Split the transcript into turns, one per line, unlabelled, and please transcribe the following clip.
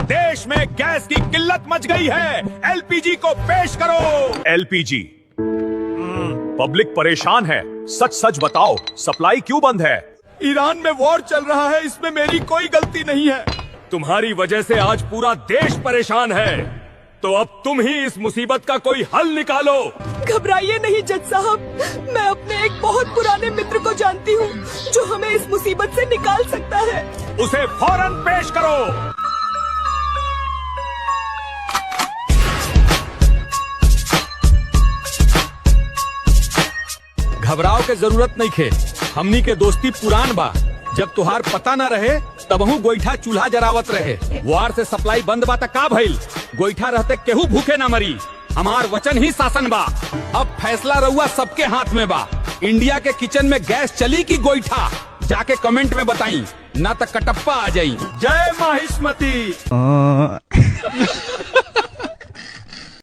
देश में गैस की किल्लत मच गई है। एलपीजी को पेश करो। एलपीजी। पब्लिक परेशान है, सच सच बताओ, सप्लाई क्यों बंद है?
ईरान में वॉर चल रहा है, इसमें मेरी कोई गलती नहीं है।
तुम्हारी वजह से आज पूरा देश परेशान है, तो अब तुम ही इस मुसीबत का कोई हल निकालो।
घबराइए नहीं जज साहब, मैं अपने एक बहुत पुराने मित्र को जानती हूँ जो हमें इस मुसीबत से निकाल सकता है।
उसे फौरन पेश करो।
घबराओ के जरूरत नहीं खे, हमनी के दोस्ती पुरान बा। जब तुहार पता न रहे तबहू गोईठा चूल्हा जरावत रहे। वार से सप्लाई बंद बा त का भइल? गोईठा रहते केहू भूखे न मरी। हमार वचन ही शासन बा। अब फैसला रहुआ सबके हाथ में बा। इंडिया के किचन में गैस चली की गोईठा? जाके कमेंट में बताई, ना तो कटप्पा आ जाई। जय माहिष्मती।